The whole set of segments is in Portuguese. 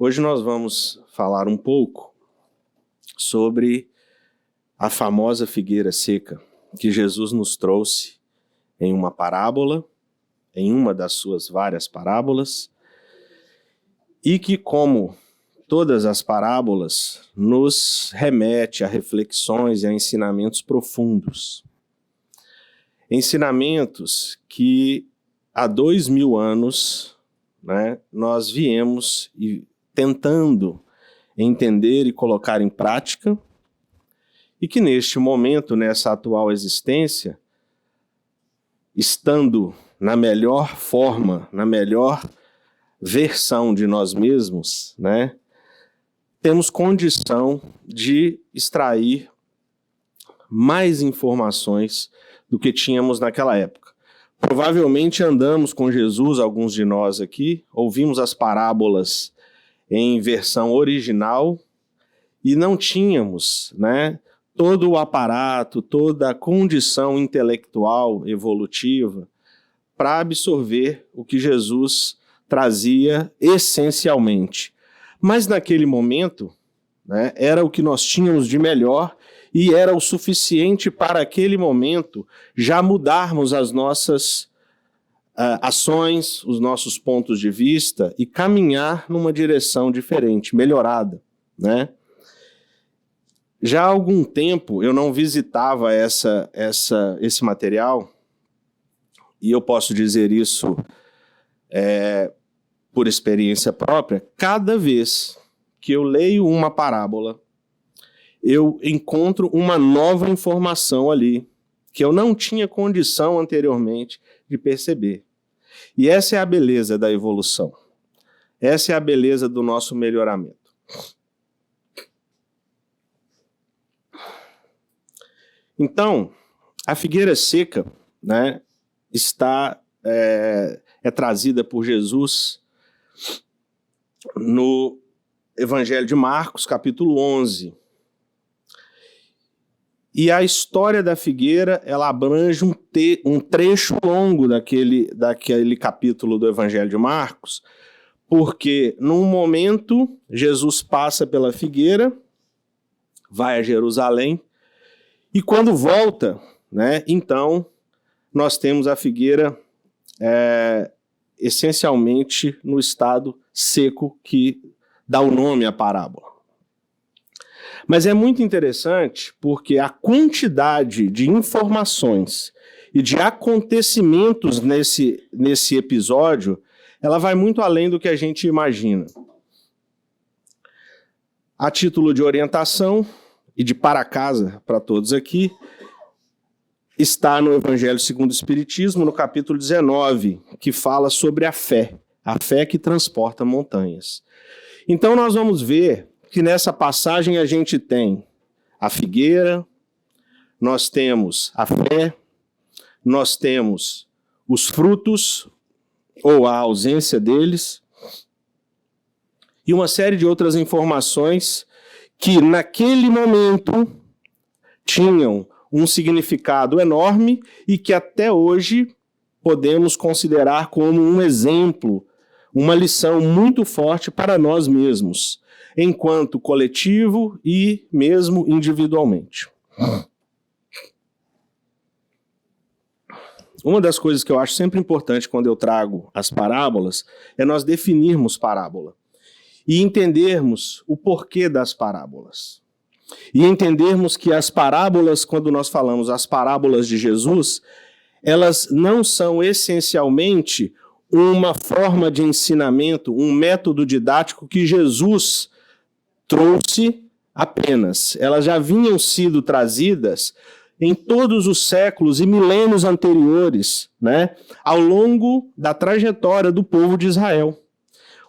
Hoje nós vamos falar um pouco sobre a famosa figueira seca que Jesus nos trouxe em uma parábola, em uma das suas várias parábolas, e que, como todas as parábolas, nos remete a reflexões e a ensinamentos profundos. Ensinamentos que há 2000 anos, nós viemos tentando entender e colocar em prática, e que neste momento, nessa atual existência, estando na melhor forma, na melhor versão de nós mesmos, temos condição de extrair mais informações do que tínhamos naquela época. Provavelmente andamos com Jesus, alguns de nós aqui, ouvimos as parábolas em versão original e não tínhamos, todo o aparato, toda a condição intelectual evolutiva para absorver o que Jesus trazia essencialmente. Mas naquele momento, era o que nós tínhamos de melhor e era o suficiente para aquele momento já mudarmos as nossas ações, os nossos pontos de vista e caminhar numa direção diferente, melhorada, Já há algum tempo eu não visitava esse material e eu posso dizer isso por experiência própria. Cada vez que eu leio uma parábola, eu encontro uma nova informação ali que eu não tinha condição anteriormente de perceber. E essa é a beleza da evolução. Essa é a beleza do nosso melhoramento. Então, a figueira seca, é trazida por Jesus no Evangelho de Marcos, capítulo 11. E a história da figueira, ela abrange um trecho longo daquele capítulo do Evangelho de Marcos, porque num momento Jesus passa pela figueira, vai a Jerusalém, e quando volta, então nós temos a figueira essencialmente no estado seco que dá o nome à parábola. Mas é muito interessante porque a quantidade de informações e de acontecimentos nesse episódio, ela vai muito além do que a gente imagina. A título de orientação e de para casa para todos aqui, está no Evangelho segundo o Espiritismo, no capítulo 19, que fala sobre a fé que transporta montanhas. Então nós vamos ver que nessa passagem a gente tem a figueira, nós temos a fé, nós temos os frutos, ou a ausência deles, e uma série de outras informações que naquele momento tinham um significado enorme e que até hoje podemos considerar como um exemplo, uma lição muito forte para nós mesmos, enquanto coletivo e mesmo individualmente. Uma das coisas que eu acho sempre importante quando eu trago as parábolas é nós definirmos parábola e entendermos o porquê das parábolas. E entendermos que as parábolas, quando nós falamos as parábolas de Jesus, elas não são essencialmente uma forma de ensinamento, um método didático que Jesus trouxe apenas. Elas já vinham sido trazidas em todos os séculos e milênios anteriores, ao longo da trajetória do povo de Israel.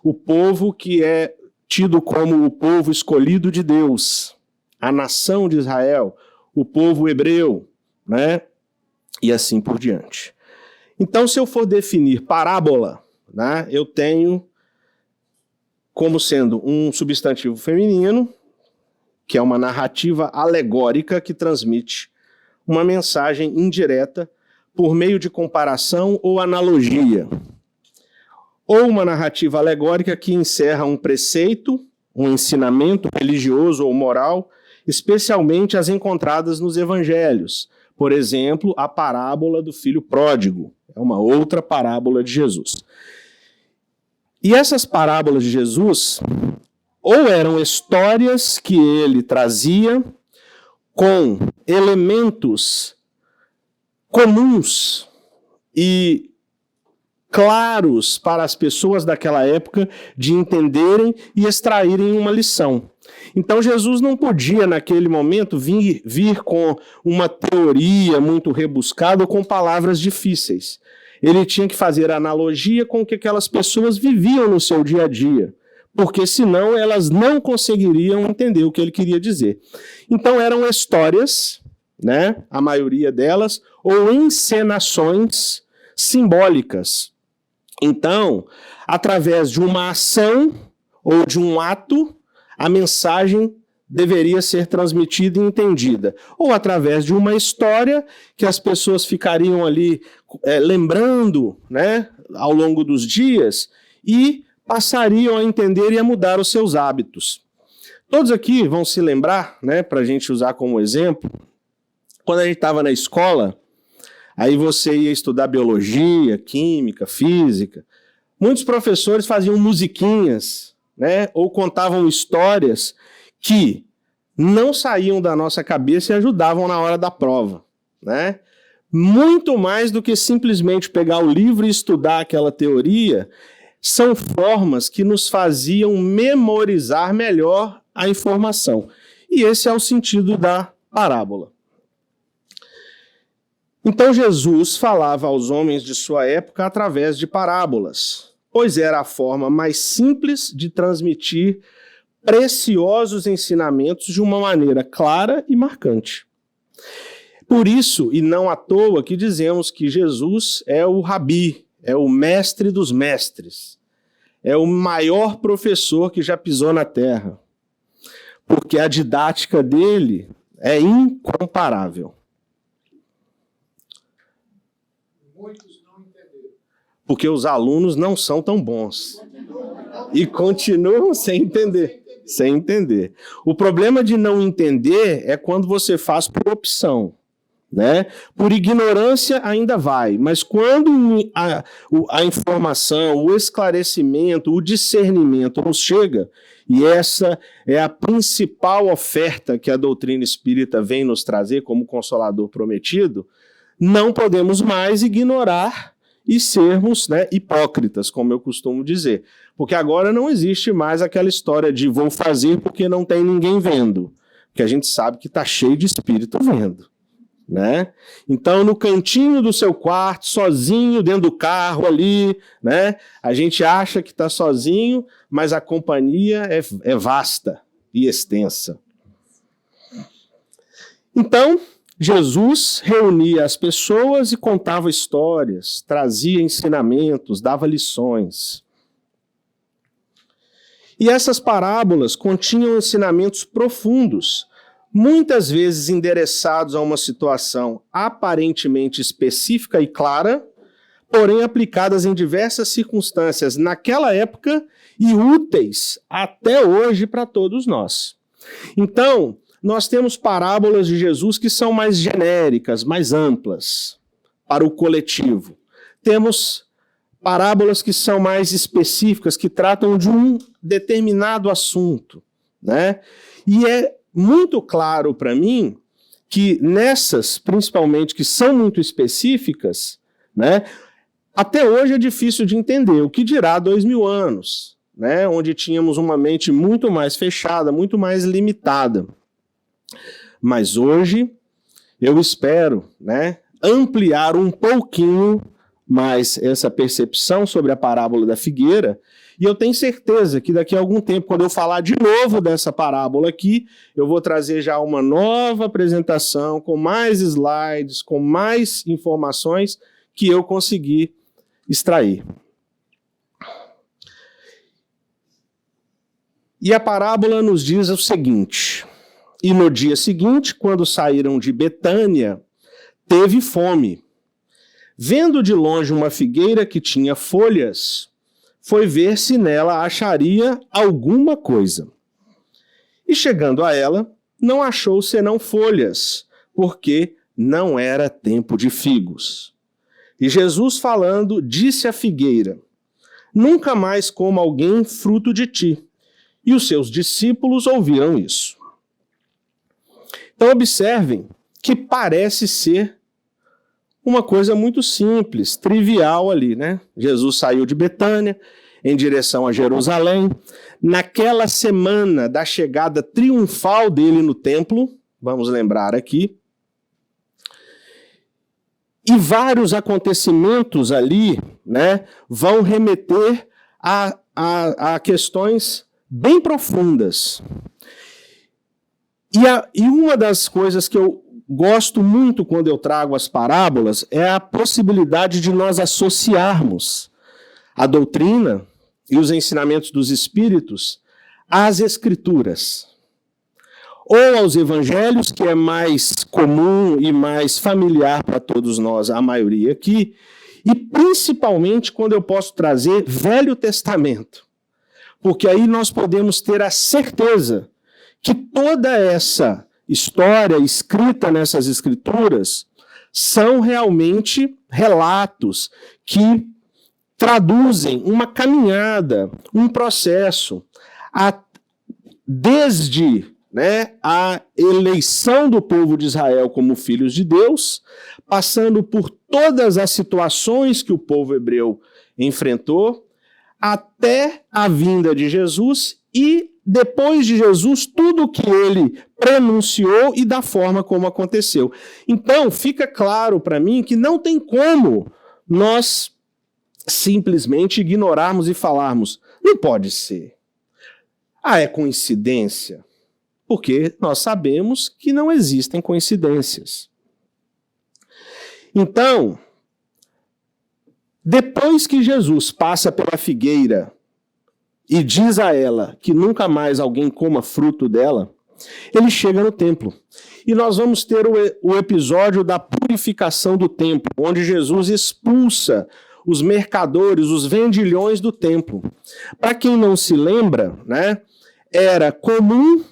O povo que é tido como o povo escolhido de Deus, a nação de Israel, o povo hebreu, e assim por diante. Então, se eu for definir parábola, eu tenho como sendo um substantivo feminino, que é uma narrativa alegórica que transmite uma mensagem indireta por meio de comparação ou analogia. ou uma narrativa alegórica que encerra um preceito, um ensinamento religioso ou moral, especialmente as encontradas nos evangelhos. Por exemplo, a parábola do filho pródigo, é uma outra parábola de Jesus. E essas parábolas de Jesus, ou eram histórias que ele trazia com elementos comuns e claros para as pessoas daquela época de entenderem e extraírem uma lição. Então Jesus não podia, naquele momento, vir com uma teoria muito rebuscada ou com palavras difíceis. Ele tinha que fazer analogia com o que aquelas pessoas viviam no seu dia a dia, porque senão elas não conseguiriam entender o que ele queria dizer. Então eram histórias, né, a maioria delas, ou encenações simbólicas. Então, através de uma ação ou de um ato, a mensagem deveria ser transmitida e entendida. Ou através de uma história que as pessoas ficariam ali lembrando, né, ao longo dos dias e passariam a entender e a mudar os seus hábitos. Todos aqui vão se lembrar, né, para a gente usar como exemplo, quando a gente estava na escola, aí você ia estudar biologia, química, física. Muitos professores faziam musiquinhas, né, ou contavam histórias que não saíam da nossa cabeça e ajudavam na hora da prova, né? Muito mais do que simplesmente pegar o livro e estudar aquela teoria, são formas que nos faziam memorizar melhor a informação. E esse é o sentido da parábola. Então Jesus falava aos homens de sua época através de parábolas, pois era a forma mais simples de transmitir preciosos ensinamentos de uma maneira clara e marcante. Por isso, e não à toa, que dizemos que Jesus é o rabi, é o mestre dos mestres, é o maior professor que já pisou na terra, porque a didática dele é incomparável. Muitos não entenderam. Porque os alunos não são tão bons. E continuam sem entender. Sem entender. O problema de não entender é quando você faz por opção, né? Por ignorância ainda vai, mas quando a informação, o esclarecimento, o discernimento nos chega, e essa é a principal oferta que a doutrina espírita vem nos trazer como consolador prometido, não podemos mais ignorar e sermos, né, hipócritas, como eu costumo dizer. Porque agora não existe mais aquela história de vou fazer porque não tem ninguém vendo. Porque a gente sabe que está cheio de espírito vendo, né? Então, no cantinho do seu quarto, sozinho, dentro do carro ali, né? A gente acha que está sozinho, mas a companhia é vasta e extensa. Então, Jesus reunia as pessoas e contava histórias, trazia ensinamentos, dava lições. E essas parábolas continham ensinamentos profundos, muitas vezes endereçados a uma situação aparentemente específica e clara, porém aplicadas em diversas circunstâncias naquela época e úteis até hoje para todos nós. Então, nós temos parábolas de Jesus que são mais genéricas, mais amplas, para o coletivo. Temos parábolas que são mais específicas, que tratam de um determinado assunto, né? E é muito claro para mim que nessas, principalmente, que são muito específicas, né, até hoje é difícil de entender, o que dirá há 2000 anos, né, onde tínhamos uma mente muito mais fechada, muito mais limitada. Mas hoje eu espero, né, ampliar um pouquinho mais essa percepção sobre a parábola da figueira, e eu tenho certeza que daqui a algum tempo, quando eu falar de novo dessa parábola aqui, eu vou trazer já uma nova apresentação, com mais slides, com mais informações que eu consegui extrair. E a parábola nos diz o seguinte: e no dia seguinte, quando saíram de Betânia, teve fome. Vendo de longe uma figueira que tinha folhas, foi ver se nela acharia alguma coisa. E chegando a ela, não achou senão folhas, porque não era tempo de figos. E Jesus falando, disse à figueira: nunca mais coma alguém fruto de ti. E os seus discípulos ouviram isso. Então observem que parece ser uma coisa muito simples, trivial ali, né? Jesus saiu de Betânia em direção a Jerusalém. Naquela semana da chegada triunfal dele no templo, vamos lembrar aqui, e vários acontecimentos ali, né, vão remeter a questões bem profundas. E uma das coisas que eu gosto muito quando eu trago as parábolas é a possibilidade de nós associarmos a doutrina e os ensinamentos dos Espíritos às Escrituras. Ou aos evangelhos, que é mais comum e mais familiar para todos nós, a maioria aqui, e principalmente quando eu posso trazer Velho Testamento, porque aí nós podemos ter a certeza que toda essa história escrita nessas escrituras são realmente relatos que traduzem uma caminhada, um processo, desde a eleição do povo de Israel como filhos de Deus, passando por todas as situações que o povo hebreu enfrentou, até a vinda de Jesus e, depois de Jesus, tudo o que ele pronunciou e da forma como aconteceu. Então, fica claro para mim que não tem como nós simplesmente ignorarmos e falarmos, não pode ser. É coincidência. Porque nós sabemos que não existem coincidências. Então, depois que Jesus passa pela figueira e diz a ela que nunca mais alguém coma fruto dela, ele chega no templo. E nós vamos ter o episódio da purificação do templo, onde Jesus expulsa os mercadores, os vendilhões do templo. Para quem não se lembra, era comum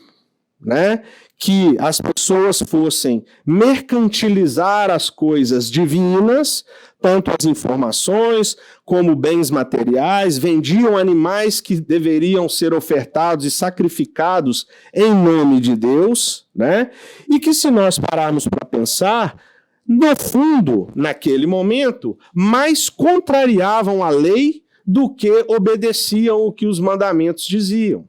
que as pessoas fossem mercantilizar as coisas divinas, tanto as informações como bens materiais, vendiam animais que deveriam ser ofertados e sacrificados em nome de Deus, e que, se nós pararmos para pensar, no fundo, naquele momento, mais contrariavam a lei do que obedeciam o que os mandamentos diziam.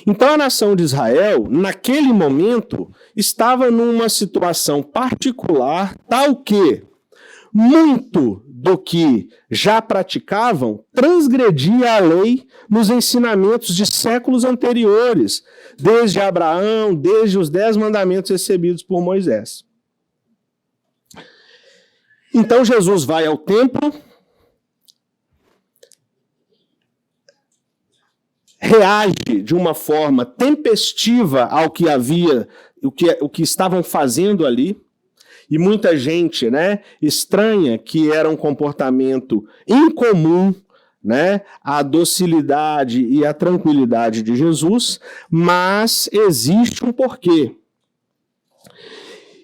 Então a nação de Israel, naquele momento, estava numa situação particular, tal que muito do que já praticavam transgredia a lei nos ensinamentos de séculos anteriores, desde Abraão, desde os 10 mandamentos recebidos por Moisés. Então Jesus vai ao templo, reage de uma forma tempestiva ao que havia, o que estavam fazendo ali, e muita gente, estranha que era um comportamento incomum, a docilidade e a tranquilidade de Jesus, mas existe um porquê.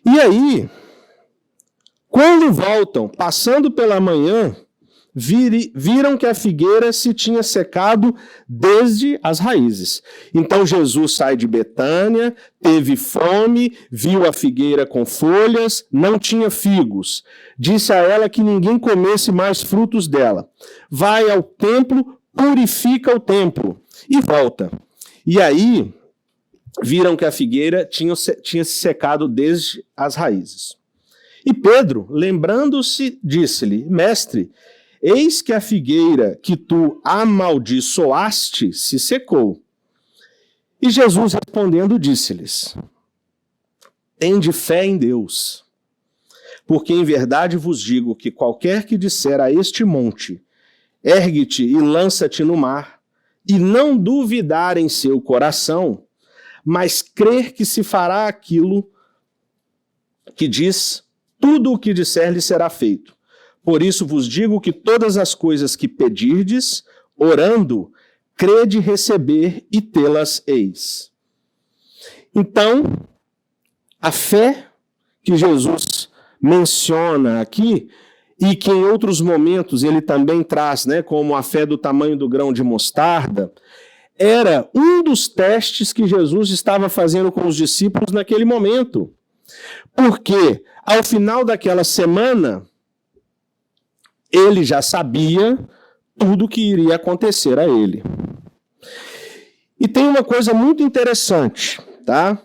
E aí, quando voltam, passando pela manhã, viram que a figueira se tinha secado desde as raízes. Então Jesus sai de Betânia, teve fome, viu a figueira com folhas, não tinha figos. Disse a ela que ninguém comesse mais frutos dela. Vai ao templo, purifica o templo e volta. E aí viram que a figueira tinha se secado desde as raízes. E Pedro, lembrando-se, disse-lhe: Mestre, eis que a figueira que tu amaldiçoaste se secou. E Jesus respondendo disse-lhes: Tende fé em Deus, porque em verdade vos digo que qualquer que disser a este monte, ergue-te e lança-te no mar, e não duvidar em seu coração, mas crer que se fará aquilo que diz, tudo o que disser lhe será feito. Por isso vos digo que todas as coisas que pedirdes, orando, crede receber e tê-las eis. Então, a fé que Jesus menciona aqui, e que em outros momentos ele também traz, né, como a fé do tamanho do grão de mostarda, era um dos testes que Jesus estava fazendo com os discípulos naquele momento. Porque, ao final daquela semana, ele já sabia tudo o que iria acontecer a ele. E tem uma coisa muito interessante, tá?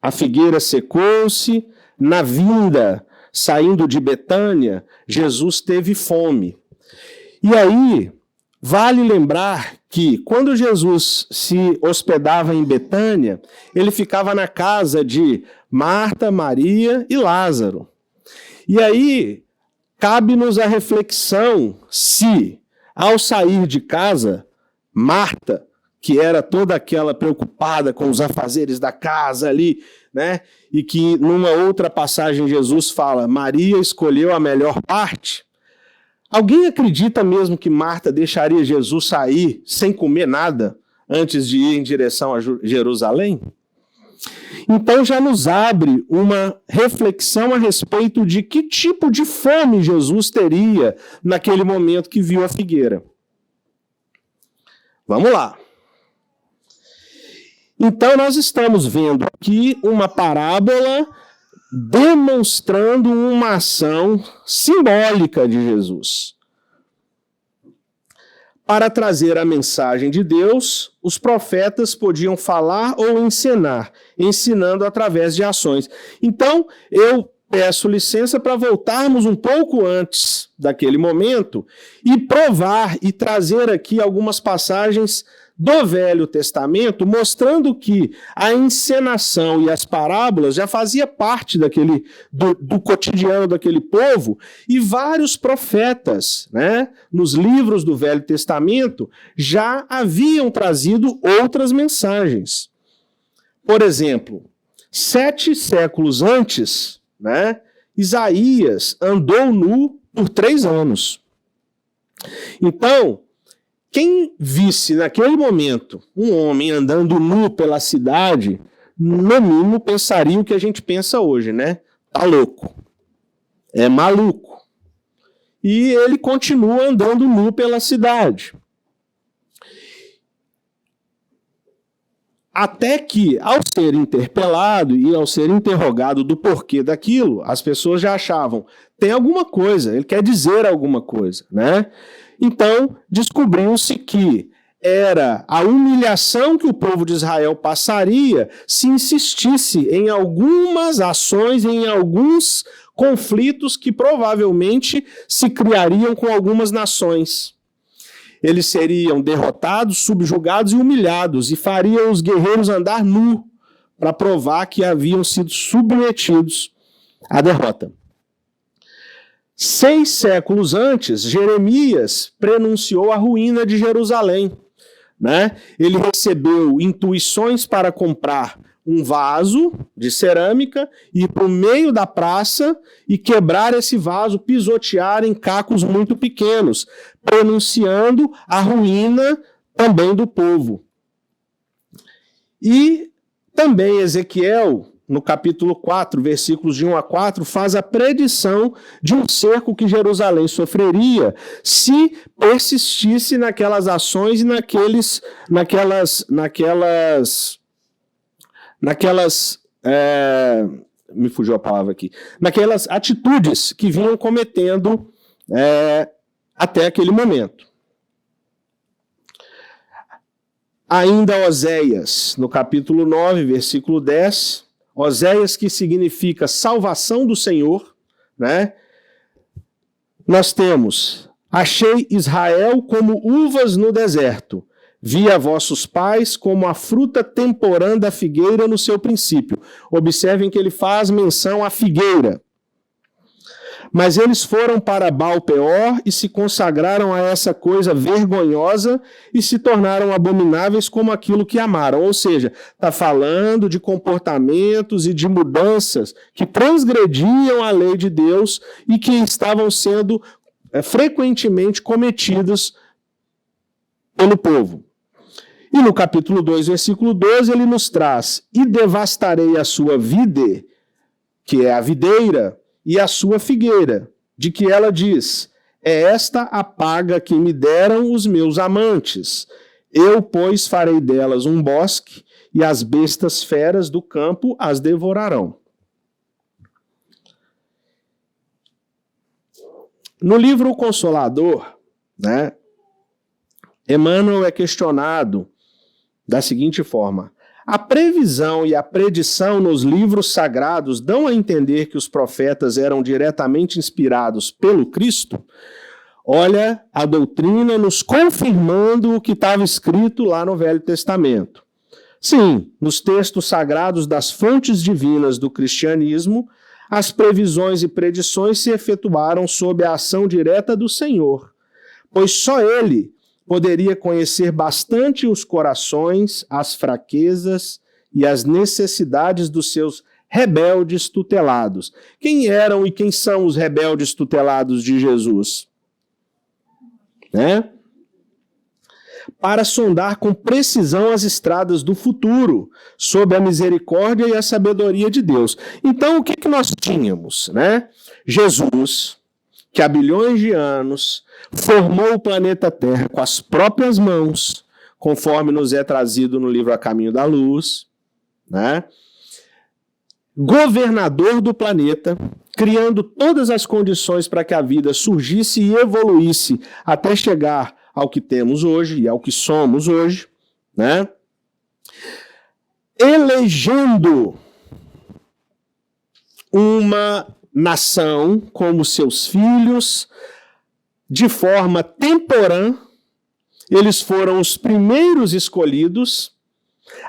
A figueira secou-se, na vinda, saindo de Betânia, Jesus teve fome. E aí, vale lembrar que quando Jesus se hospedava em Betânia, ele ficava na casa de Marta, Maria e Lázaro. E aí, cabe-nos a reflexão se, ao sair de casa, Marta, que era toda aquela preocupada com os afazeres da casa ali, né? E que numa outra passagem Jesus fala, Maria escolheu a melhor parte. Alguém acredita mesmo que Marta deixaria Jesus sair sem comer nada antes de ir em direção a Jerusalém? Então já nos abre uma reflexão a respeito de que tipo de fome Jesus teria naquele momento que viu a figueira. Vamos lá. Então nós estamos vendo aqui uma parábola demonstrando uma ação simbólica de Jesus. Para trazer a mensagem de Deus, os profetas podiam falar ou ensinar, ensinando através de ações. Então, eu peço licença para voltarmos um pouco antes daquele momento e provar e trazer aqui algumas passagens do Velho Testamento, mostrando que a encenação e as parábolas já fazia parte do cotidiano daquele povo, e vários profetas, né, nos livros do Velho Testamento, já haviam trazido outras mensagens. Por exemplo, 7 séculos antes, né, Isaías andou nu por 3 anos. Então, quem visse naquele momento um homem andando nu pela cidade, no mínimo pensaria o que a gente pensa hoje, né? Tá louco. É maluco. E ele continua andando nu pela cidade. Até que, ao ser interpelado e ao ser interrogado do porquê daquilo, as pessoas já achavam, tem alguma coisa, ele quer dizer alguma coisa, né? Então, descobriu-se que era a humilhação que o povo de Israel passaria se insistisse em algumas ações, em alguns conflitos que provavelmente se criariam com algumas nações. Eles seriam derrotados, subjugados e humilhados, e fariam os guerreiros andar nu, para provar que haviam sido submetidos à derrota. 6 séculos antes, Jeremias prenunciou a ruína de Jerusalém, né? Ele recebeu intuições para comprar um vaso de cerâmica, ir para o meio da praça e quebrar esse vaso, pisotear em cacos muito pequenos, prenunciando a ruína também do povo. E também Ezequiel, no capítulo 4, versículos de 1 a 4, faz a predição de um cerco que Jerusalém sofreria se persistisse naquelas ações e me fugiu a palavra aqui, naquelas atitudes que vinham cometendo até aquele momento. Ainda Oséias, no capítulo 9, versículo 10, Oséias, que significa salvação do Senhor, né? Nós temos, achei Israel como uvas no deserto, vi a vossos pais como a fruta temporã da figueira no seu princípio. Observem que ele faz menção à figueira. Mas eles foram para Baal-peor e se consagraram a essa coisa vergonhosa e se tornaram abomináveis como aquilo que amaram. Ou seja, está falando de comportamentos e de mudanças que transgrediam a lei de Deus e que estavam sendo frequentemente cometidas pelo povo. E no capítulo 2, versículo 12, ele nos traz: e devastarei a sua vide, que é a videira, e a sua figueira, de que ela diz: é esta a paga que me deram os meus amantes. Eu, pois, farei delas um bosque, e as bestas feras do campo as devorarão. No livro O Consolador, Emmanuel é questionado da seguinte forma: a previsão e a predição nos livros sagrados dão a entender que os profetas eram diretamente inspirados pelo Cristo? Olha a doutrina nos confirmando o que estava escrito lá no Velho Testamento. Sim, nos textos sagrados das fontes divinas do cristianismo, as previsões e predições se efetuaram sob a ação direta do Senhor, pois só Ele poderia conhecer bastante os corações, as fraquezas e as necessidades dos seus rebeldes tutelados. Quem eram e quem são os rebeldes tutelados de Jesus? Para sondar com precisão as estradas do futuro, sob a misericórdia e a sabedoria de Deus. Então, o que nós tínhamos? Jesus, que há bilhões de anos formou o planeta Terra com as próprias mãos, conforme nos é trazido no livro A Caminho da Luz, governador do planeta, criando todas as condições para que a vida surgisse e evoluísse até chegar ao que temos hoje e ao que somos hoje, elegendo uma nação como seus filhos, de forma temporã. Eles foram os primeiros escolhidos,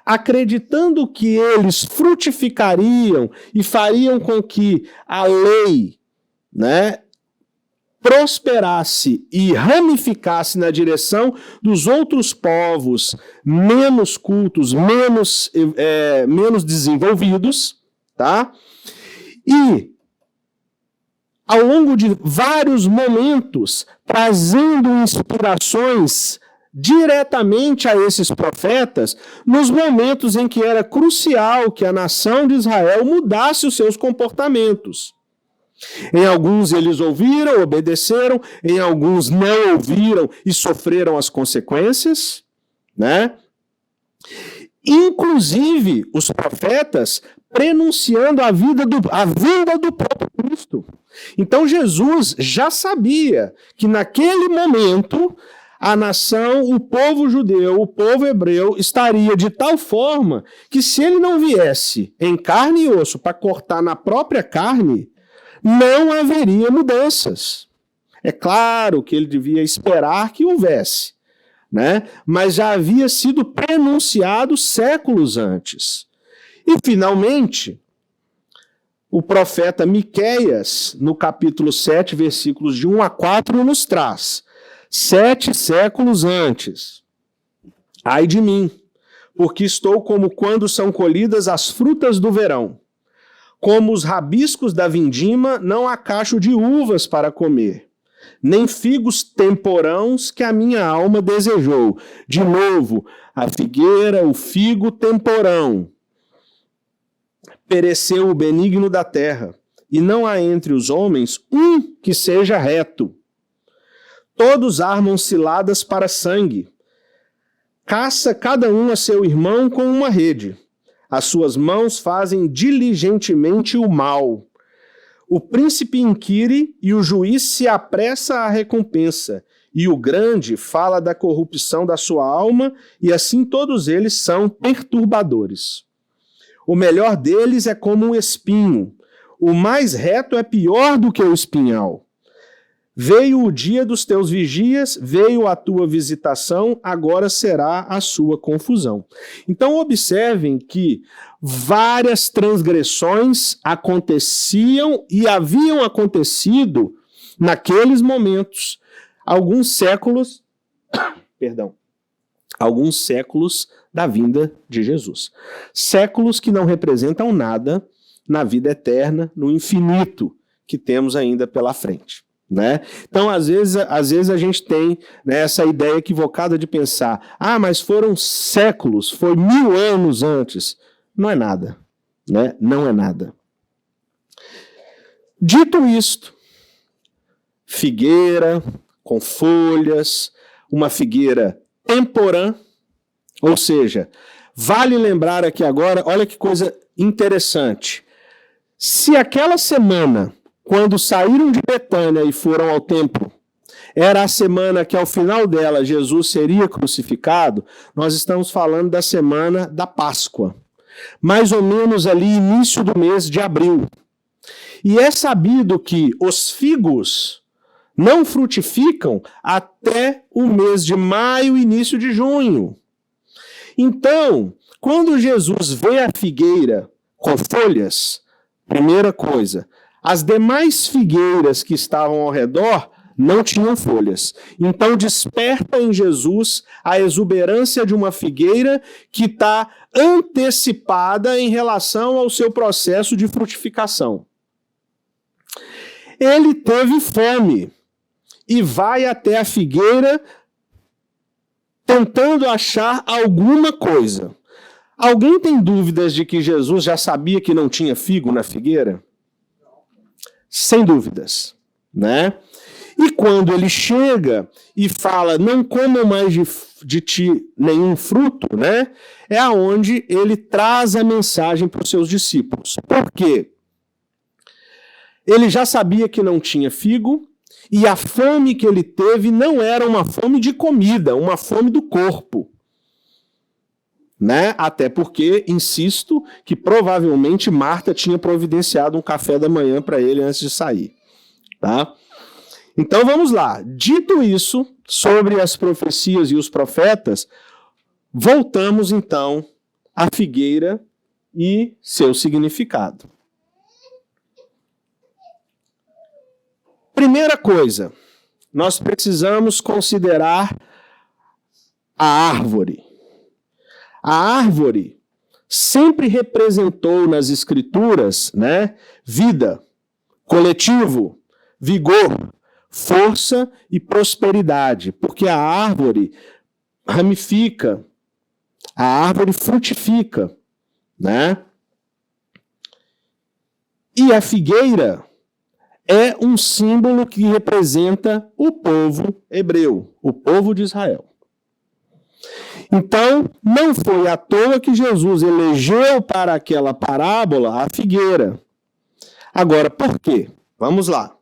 acreditando que eles frutificariam e fariam com que a lei, prosperasse e ramificasse na direção dos outros povos menos cultos, menos desenvolvidos, E, ao longo de vários momentos, trazendo inspirações diretamente a esses profetas, nos momentos em que era crucial que a nação de Israel mudasse os seus comportamentos. Em alguns eles ouviram, obedeceram, em alguns não ouviram e sofreram as consequências, Inclusive, os profetas prenunciando a vinda do próprio Cristo. Então Jesus já sabia que naquele momento a nação, o povo judeu, o povo hebreu estaria de tal forma que se ele não viesse em carne e osso para cortar na própria carne, não haveria mudanças. É claro que ele devia esperar que houvesse, mas já havia sido prenunciado séculos antes. E, finalmente, o profeta Miqueias, no capítulo 7, versículos de 1 a 4, nos traz: 7 séculos antes, ai de mim, porque estou como quando são colhidas as frutas do verão. Como os rabiscos da vindima, não há cacho de uvas para comer, nem figos temporãos que a minha alma desejou. De novo, a figueira, o figo temporão. Pereceu o benigno da terra, e não há entre os homens um que seja reto. Todos armam ciladas para sangue. Caça cada um a seu irmão com uma rede. As suas mãos fazem diligentemente o mal. O príncipe inquire e o juiz se apressa à recompensa. E o grande fala da corrupção da sua alma, e assim todos eles são perturbadores. O melhor deles é como um espinho. O mais reto é pior do que o espinhal. Veio o dia dos teus vigias, veio a tua visitação, agora será a sua confusão. Então observem que várias transgressões aconteciam e haviam acontecido naqueles momentos, alguns séculos da vinda de Jesus. Séculos que não representam nada na vida eterna, no infinito que temos ainda pela frente. Né? Então, às vezes a gente tem, né, essa ideia equivocada de pensar, mas foram séculos, foi 1000 anos antes. Não é nada, né? Não é nada. Dito isto, figueira com folhas, uma figueira temporã, ou seja, vale lembrar aqui agora, olha que coisa interessante, se aquela semana, quando saíram de Betânia e foram ao templo, era a semana que ao final dela Jesus seria crucificado, nós estamos falando da semana da Páscoa, mais ou menos ali início do mês de abril. E é sabido que os figos não frutificam até o mês de maio, início de junho. Então, quando Jesus vê a figueira com folhas, primeira coisa, as demais figueiras que estavam ao redor não tinham folhas. Então desperta em Jesus a exuberância de uma figueira que está antecipada em relação ao seu processo de frutificação. Ele teve fome e vai até a figueira tentando achar alguma coisa. Alguém tem dúvidas de que Jesus já sabia que não tinha figo na figueira? Sem dúvidas, né? E quando ele chega e fala, não comam mais de ti nenhum fruto, né? É aonde ele traz a mensagem para os seus discípulos. Por quê? Ele já sabia que não tinha figo e a fome que ele teve não era uma fome de comida, uma fome do corpo. Né? Até porque, insisto, que provavelmente Marta tinha providenciado um café da manhã para ele antes de sair. Tá? Então vamos lá. Dito isso, sobre as profecias e os profetas, voltamos então à figueira e seu significado. Primeira coisa, nós precisamos considerar a árvore. A árvore sempre representou nas escrituras, né, vida, coletivo, vigor, força e prosperidade, porque a árvore ramifica, a árvore frutifica, né? E a figueira é um símbolo que representa o povo hebreu, o povo de Israel. Então, não foi à toa que Jesus elegeu para aquela parábola a figueira. Agora, por quê? Vamos lá.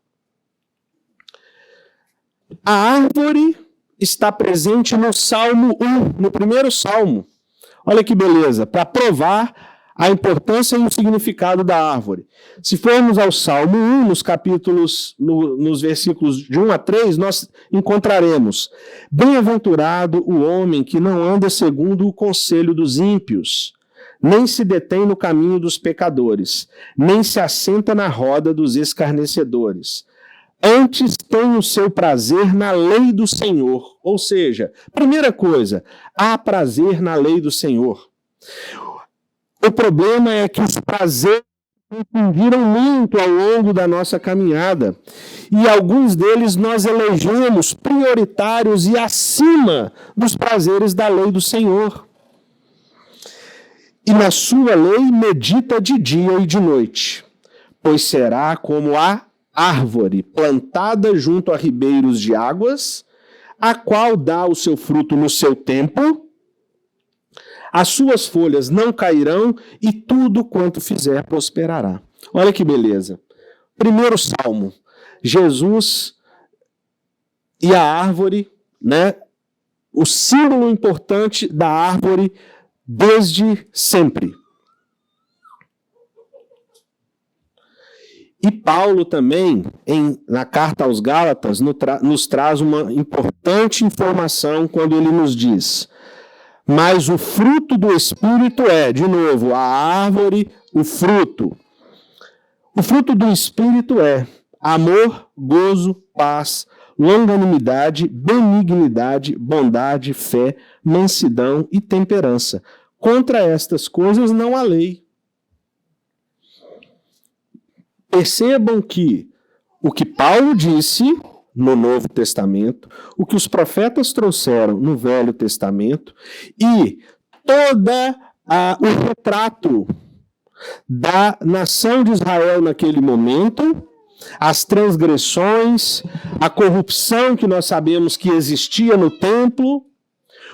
A árvore está presente no Salmo 1, no primeiro Salmo. Olha que beleza, para provar a importância e o significado da árvore. Se formos ao Salmo 1, nos capítulos, nos versículos de 1 a 3, nós encontraremos: bem-aventurado o homem que não anda segundo o conselho dos ímpios, nem se detém no caminho dos pecadores, nem se assenta na roda dos escarnecedores. Antes tem o seu prazer na lei do Senhor. Ou seja, primeira coisa, há prazer na lei do Senhor. O problema é que os prazeres confundiram muito ao longo da nossa caminhada. E alguns deles nós elegemos prioritários e acima dos prazeres da lei do Senhor. E na sua lei medita de dia e de noite, pois será como a árvore plantada junto a ribeiros de águas, a qual dá o seu fruto no seu tempo, as suas folhas não cairão e tudo quanto fizer prosperará. Olha que beleza. Primeiro salmo, Jesus e a árvore, né? O símbolo importante da árvore desde sempre. E Paulo também, na carta aos Gálatas, nos traz uma importante informação quando ele nos diz: mas o fruto do Espírito é, de novo, a árvore, o fruto. O fruto do Espírito é amor, gozo, paz, longanimidade, benignidade, bondade, fé, mansidão e temperança. Contra estas coisas não há lei. Percebam que o que Paulo disse no Novo Testamento, o que os profetas trouxeram no Velho Testamento e o retrato da nação de Israel naquele momento, as transgressões, a corrupção que nós sabemos que existia no templo,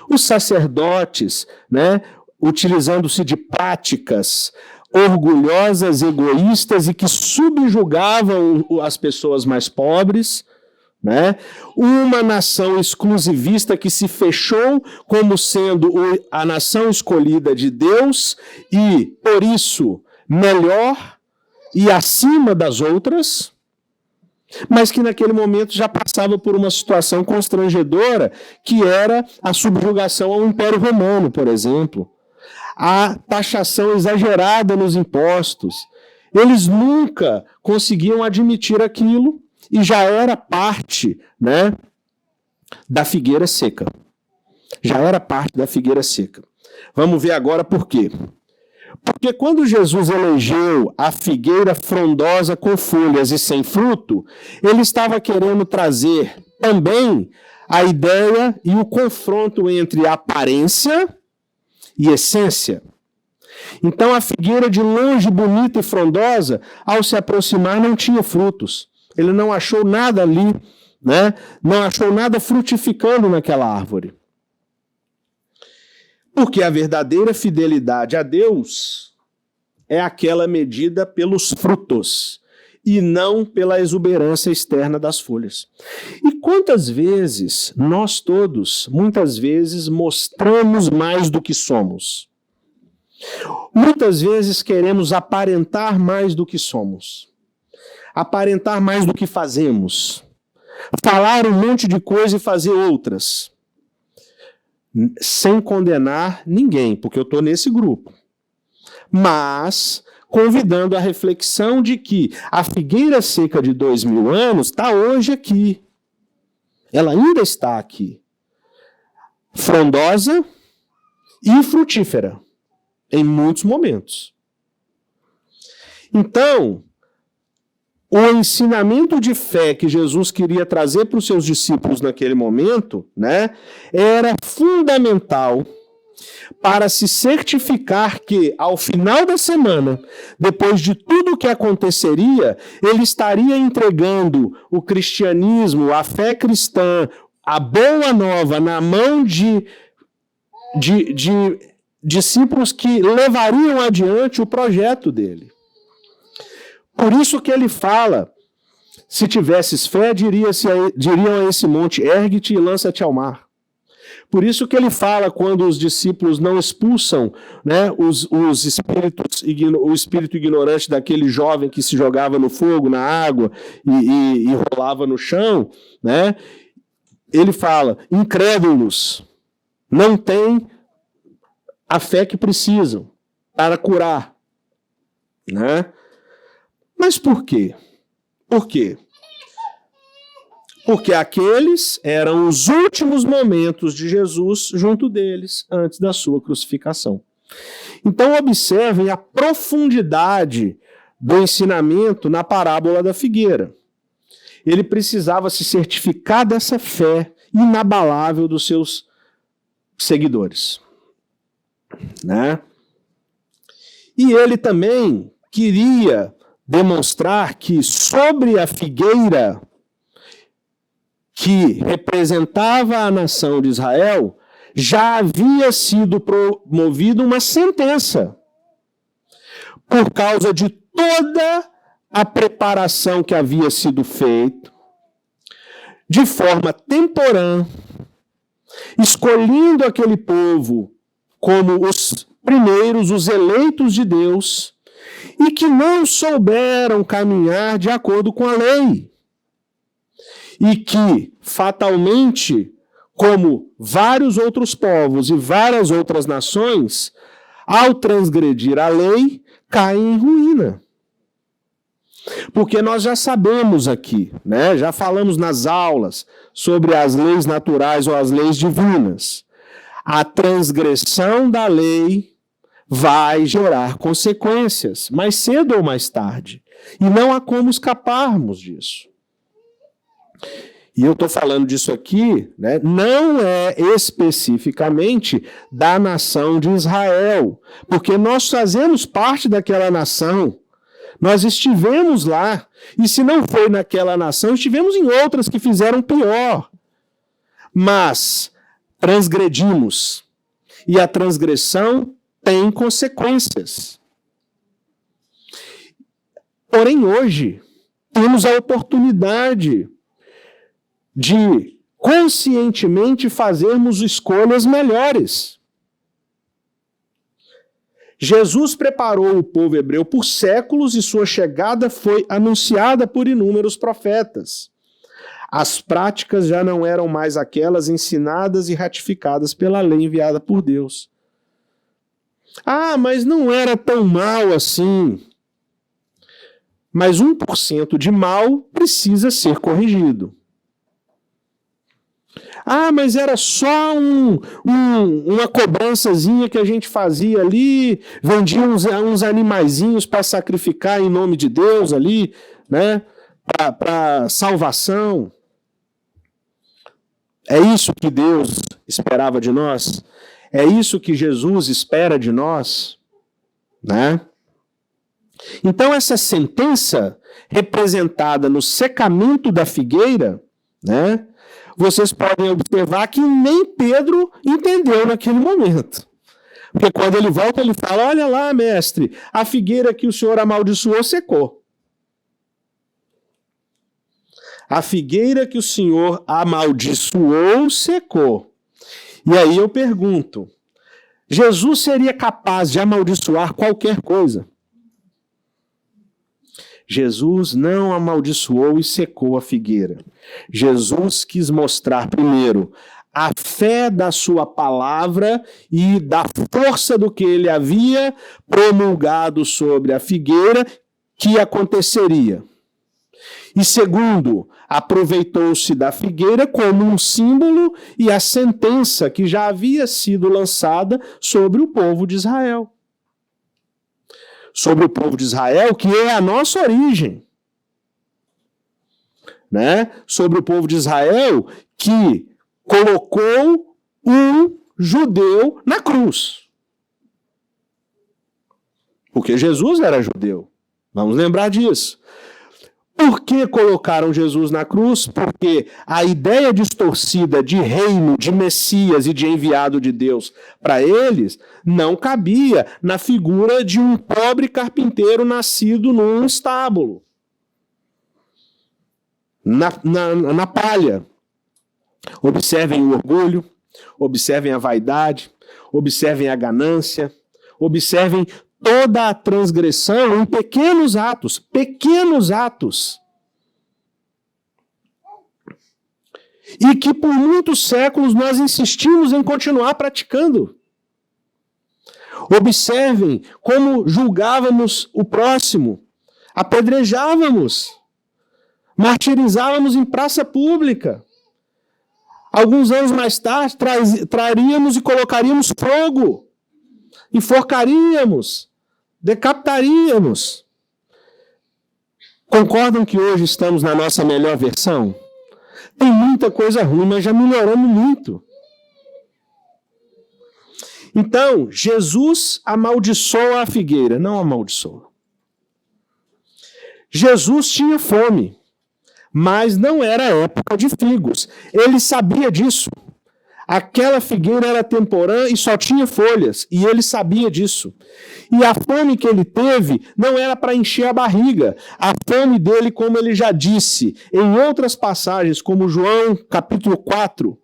os sacerdotes, né, utilizando-se de práticas orgulhosas, egoístas e que subjugavam as pessoas mais pobres, né? Uma nação exclusivista que se fechou como sendo a nação escolhida de Deus e, por isso, melhor e acima das outras, mas que naquele momento já passava por uma situação constrangedora, que era a subjugação ao Império Romano, por exemplo. A taxação exagerada nos impostos. Eles nunca conseguiam admitir aquilo e já era parte, né, da figueira seca. Já era parte da figueira seca. Vamos ver agora por quê. Porque quando Jesus elegeu a figueira frondosa com folhas e sem fruto, ele estava querendo trazer também a ideia e o confronto entre aparência e essência. Então a figueira de longe bonita e frondosa, ao se aproximar não tinha frutos. Ele não achou nada ali, né? Não achou nada frutificando naquela árvore. Porque a verdadeira fidelidade a Deus é aquela medida pelos frutos e não pela exuberância externa das folhas. E quantas vezes nós todos, muitas vezes, mostramos mais do que somos? Muitas vezes queremos aparentar mais do que somos, aparentar mais do que fazemos, falar um monte de coisa e fazer outras, sem condenar ninguém, porque eu estou nesse grupo, mas convidando a reflexão de que a figueira seca de 2000 anos está hoje aqui. Ela ainda está aqui. Frondosa e frutífera em muitos momentos. Então, o ensinamento de fé que Jesus queria trazer para os seus discípulos naquele momento, né, era fundamental para se certificar que, ao final da semana, depois de tudo o que aconteceria, ele estaria entregando o cristianismo, a fé cristã, a boa nova na mão de discípulos que levariam adiante o projeto dele. Por isso que ele fala, se tivesses fé, diriam a esse monte, ergue-te e lança-te ao mar. Por isso que ele fala quando os discípulos não expulsam, né, os espíritos, o espírito ignorante daquele jovem que se jogava no fogo, na água e rolava no chão, né, ele fala, incrédulos, não têm a fé que precisam para curar. Né? Mas por quê? Por quê? Porque aqueles eram os últimos momentos de Jesus junto deles, antes da sua crucificação. Então observem a profundidade do ensinamento na parábola da figueira. Ele precisava se certificar dessa fé inabalável dos seus seguidores. Né? E ele também queria demonstrar que sobre a figueira que representava a nação de Israel, já havia sido promovida uma sentença por causa de toda a preparação que havia sido feita, de forma temporã, escolhendo aquele povo como os primeiros, os eleitos de Deus, e que não souberam caminhar de acordo com a lei. E que, fatalmente, como vários outros povos e várias outras nações, ao transgredir a lei, caem em ruína. Porque nós já sabemos aqui, né? Já falamos nas aulas sobre as leis naturais ou as leis divinas. A transgressão da lei vai gerar consequências, mais cedo ou mais tarde. E não há como escaparmos disso. E eu estou falando disso aqui, né, não é especificamente da nação de Israel, porque nós fazemos parte daquela nação, nós estivemos lá, e se não foi naquela nação, estivemos em outras que fizeram pior. Mas transgredimos, e a transgressão tem consequências. Porém, hoje, temos a oportunidade de conscientemente fazermos escolhas melhores. Jesus preparou o povo hebreu por séculos e sua chegada foi anunciada por inúmeros profetas. As práticas já não eram mais aquelas ensinadas e ratificadas pela lei enviada por Deus. Ah, mas não era tão mal assim. Mas 1% de mal precisa ser corrigido. Ah, mas era só uma cobrançazinha que a gente fazia ali, vendia uns animaizinhos para sacrificar em nome de Deus ali, né? Para salvação. É isso que Deus esperava de nós? É isso que Jesus espera de nós? Né? Então essa sentença representada no secamento da figueira, né? Vocês podem observar que nem Pedro entendeu naquele momento. Porque quando ele volta, ele fala, olha lá, mestre, a figueira que o senhor amaldiçoou secou. A figueira que o senhor amaldiçoou secou. E aí eu pergunto, Jesus seria capaz de amaldiçoar qualquer coisa? Jesus não amaldiçoou e secou a figueira. Jesus quis mostrar primeiro a fé da sua palavra e da força do que ele havia promulgado sobre a figueira que aconteceria. E segundo, aproveitou-se da figueira como um símbolo e a sentença que já havia sido lançada sobre o povo de Israel. Sobre o povo de Israel, que é a nossa origem. Né? Sobre o povo de Israel, que colocou um judeu na cruz. Porque Jesus era judeu. Vamos lembrar disso. Por que colocaram Jesus na cruz? Porque a ideia distorcida de reino, de Messias e de enviado de Deus para eles não cabia na figura de um pobre carpinteiro nascido num estábulo, na palha. Observem o orgulho, observem a vaidade, observem a ganância, observem toda a transgressão em pequenos atos, e que por muitos séculos nós insistimos em continuar praticando. Observem como julgávamos o próximo, apedrejávamos, martirizávamos em praça pública. Alguns anos mais tarde, traríamos e colocaríamos fogo, enforcaríamos, decapitaríamos. Concordam que hoje estamos na nossa melhor versão? Tem muita coisa ruim, mas já melhoramos muito. Então, Jesus amaldiçoa a figueira, não amaldiçoa. Jesus tinha fome, mas não era época de figos. Ele sabia disso. Aquela figueira era temporã e só tinha folhas, e ele sabia disso. E a fome que ele teve não era para encher a barriga. A fome dele, como ele já disse em outras passagens, como João capítulo 4,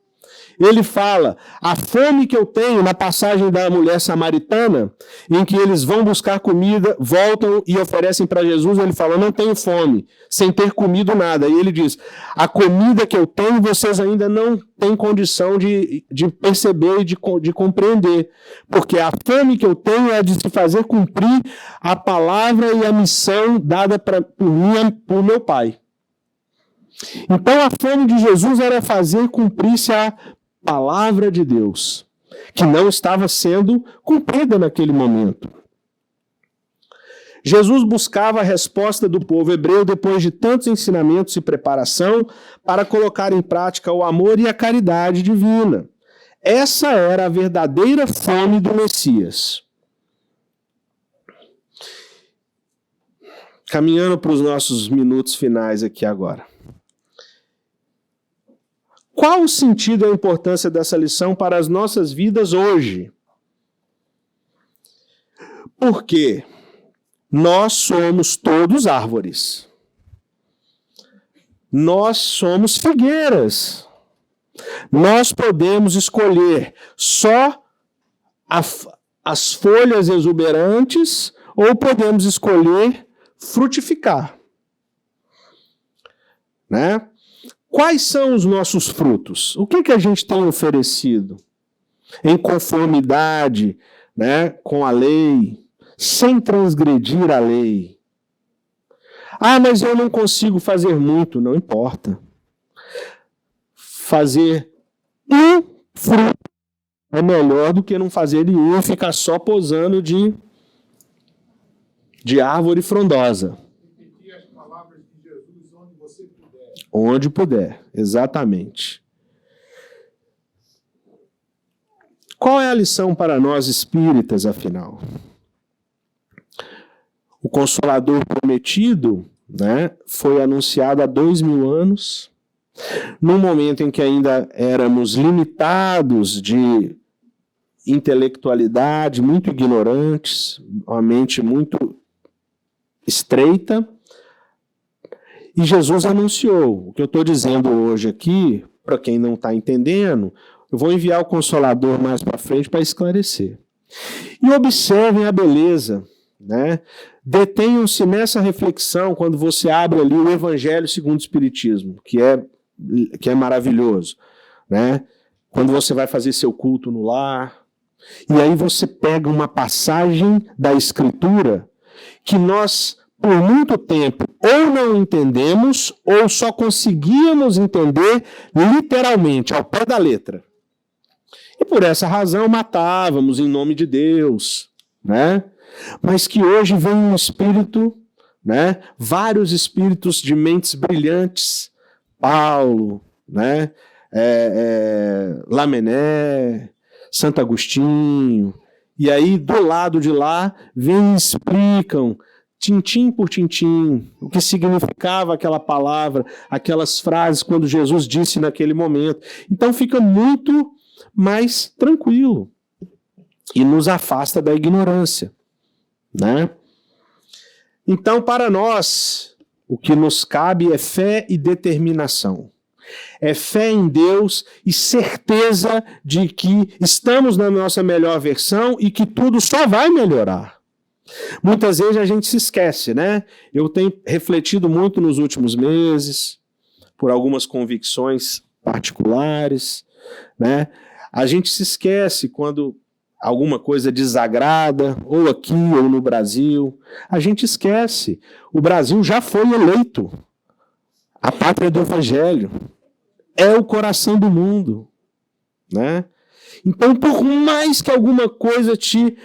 Ele fala, a fome que eu tenho, na passagem da mulher samaritana, em que eles vão buscar comida, voltam e oferecem para Jesus, ele fala, não tenho fome, sem ter comido nada. E ele diz, a comida que eu tenho, vocês ainda não têm condição de perceber e de compreender, porque a fome que eu tenho é de se fazer cumprir a palavra e a missão dada por meu Pai. Então a fome de Jesus era fazer cumprir-se a palavra de Deus, que não estava sendo cumprida naquele momento. Jesus buscava a resposta do povo hebreu depois de tantos ensinamentos e preparação para colocar em prática o amor e a caridade divina. Essa era a verdadeira fome do Messias. Caminhando para os nossos minutos finais aqui agora. Qual o sentido e a importância dessa lição para as nossas vidas hoje? Porque nós somos todos árvores. Nós somos figueiras. Nós podemos escolher só as folhas exuberantes ou podemos escolher frutificar. Né? Quais são os nossos frutos? O que a gente tem oferecido? Em conformidade, né, com a lei, sem transgredir a lei. Ah, mas eu não consigo fazer muito. Não importa. Fazer um fruto é melhor do que não fazer nenhum e ficar só posando de árvore frondosa. Repetir as palavras de Jesus onde você puder. Onde puder, exatamente. Qual é a lição para nós espíritas, afinal? O Consolador prometido, né, foi anunciado há 2000 anos, num momento em que ainda éramos limitados de intelectualidade, muito ignorantes, uma mente muito estreita, e Jesus anunciou. O que eu estou dizendo hoje aqui, para quem não está entendendo, eu vou enviar o Consolador mais para frente para esclarecer. E observem a beleza, né? Detenham-se nessa reflexão quando você abre ali o Evangelho segundo o Espiritismo, que é maravilhoso, né? Quando você vai fazer seu culto no lar, e aí você pega uma passagem da Escritura que nós, por muito tempo, ou não entendemos, ou só conseguíamos entender literalmente, ao pé da letra. E por essa razão matávamos em nome de Deus, né? Mas que hoje vem um espírito, né? Vários espíritos de mentes brilhantes, Paulo, né? Lamennais, Santo Agostinho, e aí do lado de lá vêm e explicam tintim por tintim o que significava aquela palavra, aquelas frases quando Jesus disse naquele momento. Então fica muito mais tranquilo e nos afasta da ignorância, né? Então, para nós, o que nos cabe é fé e determinação. É fé em Deus e certeza de que estamos na nossa melhor versão e que tudo só vai melhorar. Muitas vezes a gente se esquece, né? Eu tenho refletido muito nos últimos meses, por algumas convicções particulares, né? A gente se esquece quando alguma coisa desagrada, ou aqui ou no Brasil. A gente esquece. O Brasil já foi eleito a pátria do Evangelho. É o coração do mundo, né? Então, por mais que alguma coisa te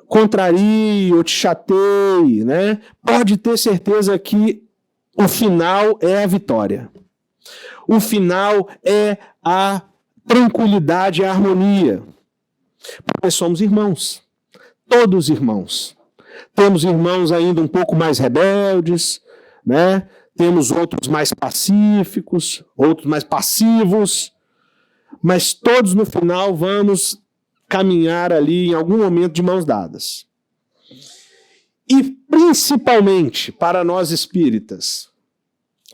contrarie ou te chateie, né, pode ter certeza que o final é a vitória. O final é a tranquilidade e a harmonia. Porque somos irmãos, todos irmãos. Temos irmãos ainda um pouco mais rebeldes, né? Temos outros mais pacíficos, outros mais passivos, mas todos no final vamos caminhar ali em algum momento de mãos dadas. E principalmente para nós espíritas,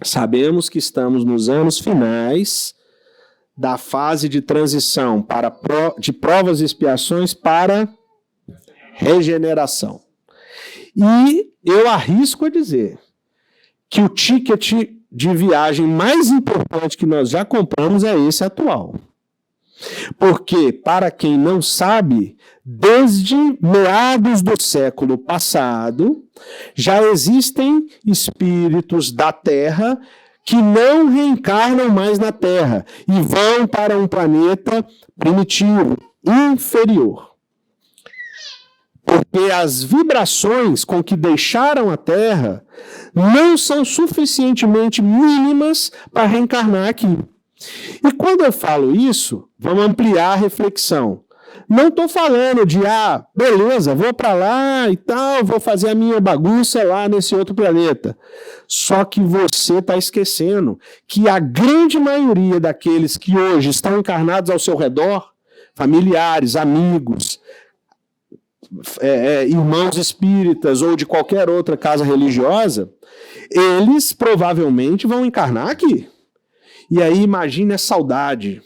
sabemos que estamos nos anos finais da fase de transição de provas e expiações para regeneração. E eu arrisco a dizer que o ticket de viagem mais importante que nós já compramos é esse atual. Porque, para quem não sabe, desde meados do século passado, já existem espíritos da Terra que não reencarnam mais na Terra e vão para um planeta primitivo, inferior. Porque as vibrações com que deixaram a Terra não são suficientemente mínimas para reencarnar aqui. E quando eu falo isso, vamos ampliar a reflexão. Não estou falando de, beleza, vou para lá e tal, vou fazer a minha bagunça lá nesse outro planeta. Só que você está esquecendo que a grande maioria daqueles que hoje estão encarnados ao seu redor, familiares, amigos, irmãos espíritas ou de qualquer outra casa religiosa, eles provavelmente vão encarnar aqui. E aí imagine a saudade,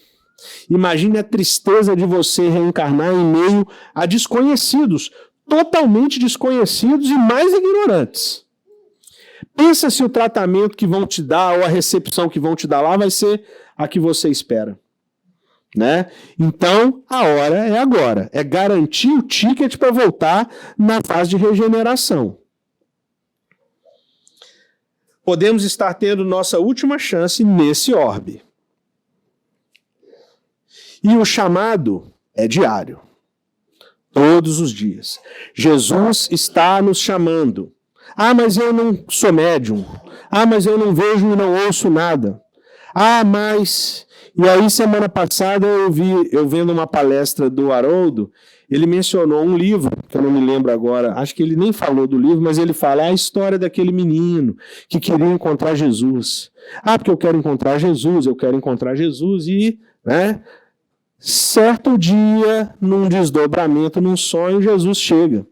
imagine a tristeza de você reencarnar em meio a desconhecidos, totalmente desconhecidos e mais ignorantes. Pensa se o tratamento que vão te dar ou a recepção que vão te dar lá vai ser a que você espera. Né? Então, a hora é agora. É garantir o ticket para voltar na fase de regeneração. Podemos estar tendo nossa última chance nesse orbe. E o chamado é diário. Todos os dias. Jesus está nos chamando. Mas eu não sou médium. Mas eu não vejo e não ouço nada. Mas... E aí, semana passada, eu vendo uma palestra do Haroldo, ele mencionou um livro, que eu não me lembro agora, acho que ele nem falou do livro, mas ele fala a história daquele menino que queria encontrar Jesus. Porque eu quero encontrar Jesus, e, né, certo dia, num desdobramento, num sonho, Jesus chega.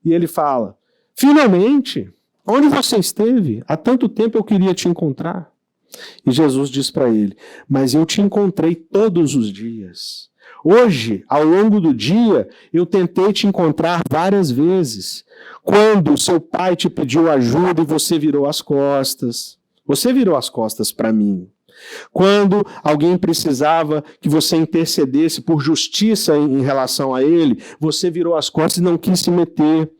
E ele fala, finalmente, onde você esteve? Há tanto tempo eu queria te encontrar. E Jesus diz para ele, mas eu te encontrei todos os dias. Hoje, ao longo do dia, eu tentei te encontrar várias vezes. Quando seu pai te pediu ajuda e você virou as costas. Você virou as costas para mim. Quando alguém precisava que você intercedesse por justiça em relação a ele, você virou as costas e não quis se meter.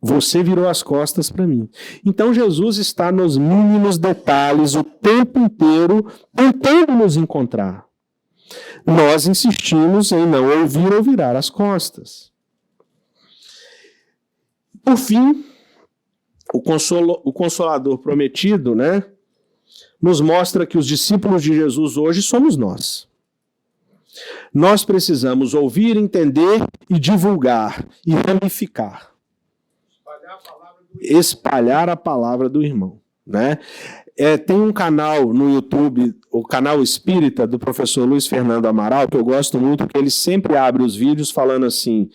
Você virou as costas para mim. Então Jesus está nos mínimos detalhes o tempo inteiro tentando nos encontrar. Nós insistimos em não ouvir ou virar as costas. Por fim, o Consolador prometido, né, nos mostra que os discípulos de Jesus hoje somos nós. Nós precisamos ouvir, entender e divulgar e ramificar. Espalhar a palavra do irmão, né? Tem um canal no YouTube, o canal Espírita do professor Luiz Fernando Amaral, que eu gosto muito, que ele sempre abre os vídeos falando assim,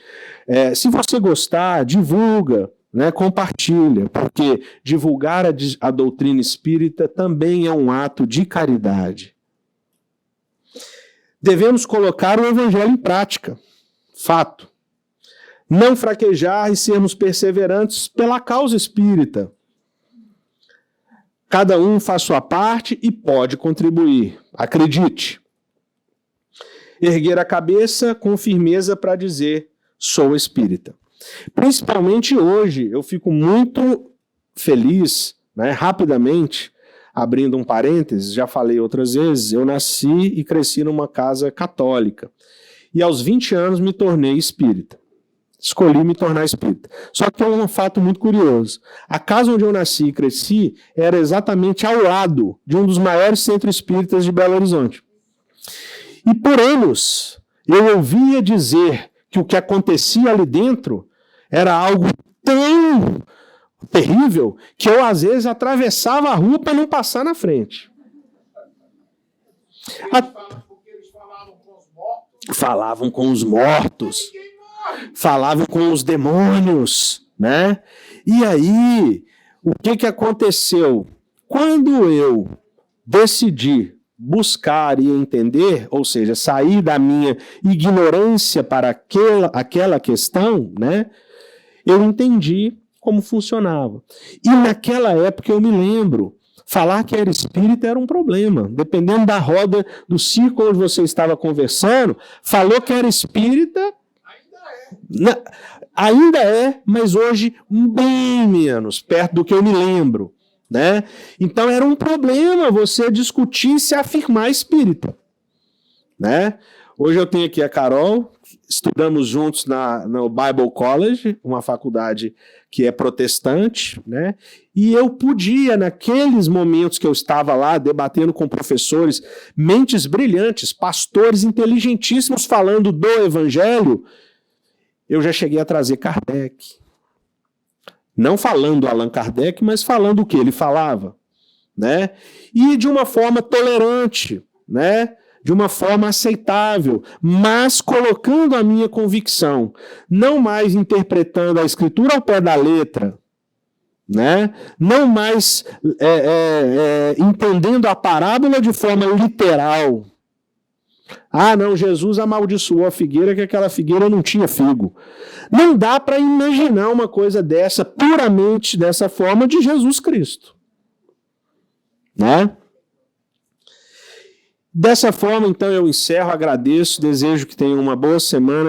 se você gostar, divulga, né, compartilha, porque divulgar a doutrina espírita também é um ato de caridade. Devemos colocar o evangelho em prática, fato. Não fraquejar e sermos perseverantes pela causa espírita. Cada um faz sua parte e pode contribuir. Acredite. Erguer a cabeça com firmeza para dizer, sou espírita. Principalmente hoje, eu fico muito feliz, né, rapidamente, abrindo um parênteses, já falei outras vezes, eu nasci e cresci numa casa católica. E aos 20 anos me tornei espírita. Escolhi me tornar espírita. Só que tem um fato muito curioso. A casa onde eu nasci e cresci era exatamente ao lado de um dos maiores centros espíritas de Belo Horizonte. E por anos eu ouvia dizer que o que acontecia ali dentro era algo tão terrível que eu às vezes atravessava a rua para não passar na frente. Porque eles falavam com os mortos. Falavam com os mortos. Falavam com os demônios, né? E aí, o que aconteceu? Quando eu decidi buscar e entender, ou seja, sair da minha ignorância para aquela questão, né, eu entendi como funcionava. E naquela época eu me lembro, falar que era espírita era um problema. Dependendo da roda, do círculo onde você estava conversando, falou que era espírita, ainda é, mas hoje bem menos, perto do que eu me lembro. Né? Então era um problema você discutir e se afirmar espírita. Né? Hoje eu tenho aqui a Carol, estudamos juntos no Bible College, uma faculdade que é protestante, né? E eu podia, naqueles momentos que eu estava lá debatendo com professores, mentes brilhantes, pastores inteligentíssimos falando do evangelho, eu já cheguei a trazer Kardec. Não falando Allan Kardec, mas falando o que ele falava, né? E de uma forma tolerante, né? De uma forma aceitável, mas colocando a minha convicção, não mais interpretando a escritura ao pé da letra, né? Não mais entendendo a parábola de forma literal. Ah, não, Jesus amaldiçoou a figueira, que aquela figueira não tinha figo. Não dá para imaginar uma coisa dessa, puramente dessa forma, de Jesus Cristo. Né? Dessa forma, então, eu encerro, agradeço, desejo que tenham uma boa semana.